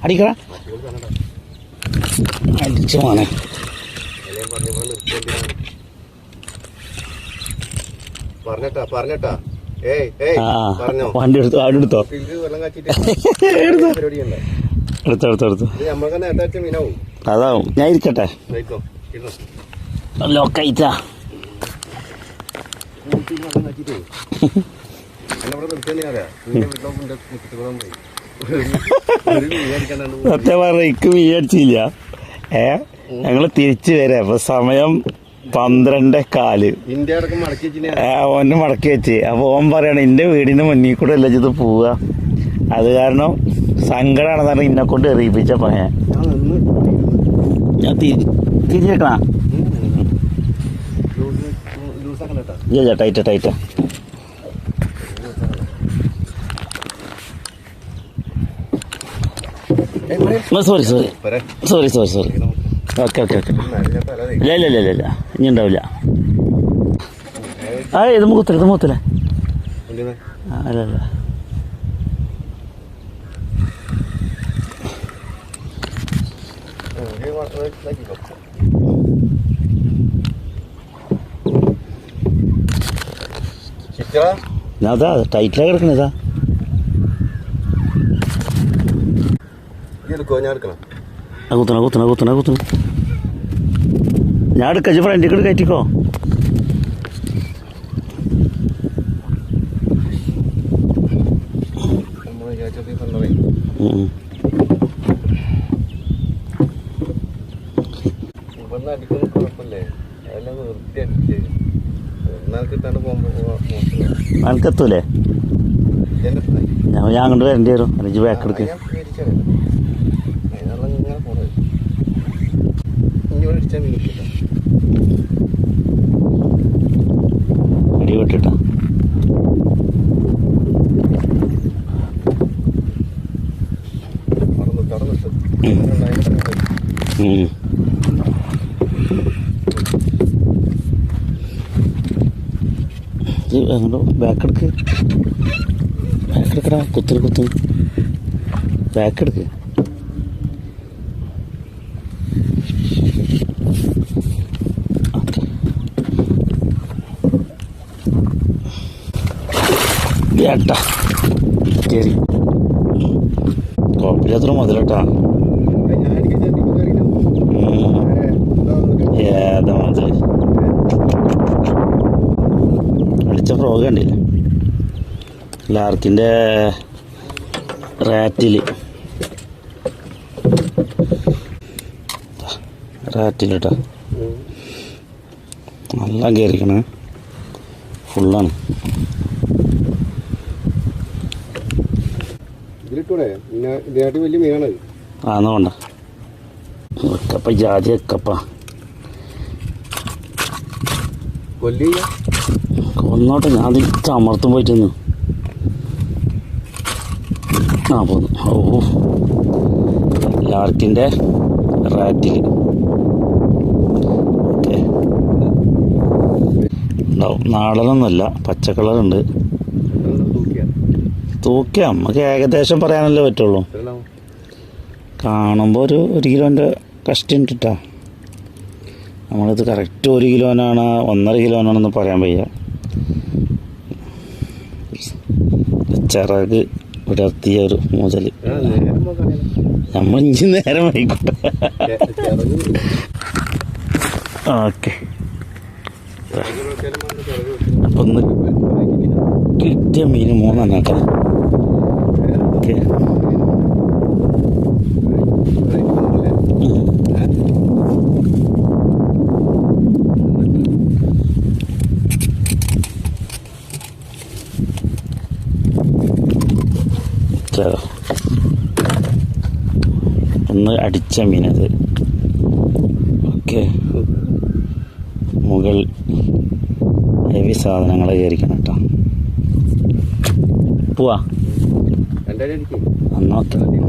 അടിക്കടാ അടിച്ചു മോനെ. വണ്ടി എടുത്തോ എടുത്തോ എടുത്തെടുത്തെടുത്തു. അതാവും. ഞാൻ ഇരിക്കട്ടെ. ലോക്കായിട്ടാ സത്യം പറഞ്ഞ എനിക്ക് വിചാരിച്ചില്ല. ഞങ്ങള് തിരിച്ചു വരാം. അപ്പൊ സമയം 12:15. ഓന് മടക്കി വെച്ച്. അപ്പൊ ഓൻ പറയണ എന്റെ വീടിന് മുന്നിൽ കൂടെ അല്ല ഇത് പോവുക, അത് കാരണം സങ്കടമാണെന്ന് പറഞ്ഞാൽ ഇന്നെ കൊണ്ട് എറിയിപ്പിച്ചപ്പോ ഞാൻ തിരിഞ്ഞേക്കണ ടൈറ്റ ടൈറ്റ. Sorry sorry sorry sorry sorry. Okay okay okay. ഇല്ല ഇല്ല ഇല്ല ഇല്ല ഇനി ഉണ്ടാവില്ല. ഇത് മുഖത്തില്ല, ഇത് മുഖത്തില്ല. അല്ല അല്ല അതാ ടൈറ്റിലാ കിടക്കണതാ. കുത്തണ കുത്തണ കുത്തണ കുത്തണ. ഞാൻ എടുക്ക ഫ്രണ്ടിൽ കയറ്റിക്കോ. അനക്കെത്തൂലേ? ഞാൻ അങ്ങോട്ട് വരേണ്ടി വരും. എനിക്ക് ബാക്ക് എടുക്ക്. ഇടി വിട്ടിട്ടാ അങ്ങോട്ട് ബാക്ക് എടുക്ക്. ബാക്ക് എടുക്കടാ. കുത്തിന് കുത്തിന് ബാക്ക് എടുക്ക്. ഏട്ടാ ശരി, കുഴപ്പമില്ലാത്ര മുതലേട്ടാ. ഏതാ മുതൽ അടിച്ച ഫ്രോഗ് കണ്ടില്ല? ലാർക്കിൻ്റെ റാറ്റിലിട്ടാ നല്ല കയറിക്കണേ. ഫുള്ളാണ്. ആന്ന് വേണ്ട വെക്കപ്പ ജാതി വെക്കപ്പ കൊന്നോട്ടെ. ഞാൻ ചമർത്തും പോയിട്ടൊന്ന് പോന്നു. ഓ ലാർക്കിൻ്റെ റാറ്റിൽ ഓക്കെ ഉണ്ടാവും. നാടനൊന്നുമല്ല, പച്ച കളറുണ്ട്. തൂക്കാം നമുക്ക് ഏകദേശം പറയാനല്ലേ പറ്റുള്ളൂ. കാണുമ്പോൾ ഒരു കിലോൻ്റെ കഷ്ടിയുണ്ട് കേട്ടോ. നമ്മളിത് കറക്റ്റ് 1 കിലോനാണ് 1.5 കിലോനാണെന്ന് പറയാൻ വയ്യ. ചിറക് വിടർത്തിയ ഒരു മുതൽ. നമ്മൾ ഇഞ്ചി നേരം ആയിക്കോട്ടെ. ഓക്കെ അപ്പം ഒന്ന് കിട്ടിയ മീൻ 3 കേട്ടോ. ഓക്കെ ഒന്ന് അടിച്ച മീനത്. ഓക്കെ മുകൾ ഹെവി സാധനങ്ങൾ കയറിക്കണം കേട്ടോ. പോവാ. ഓക്കെ.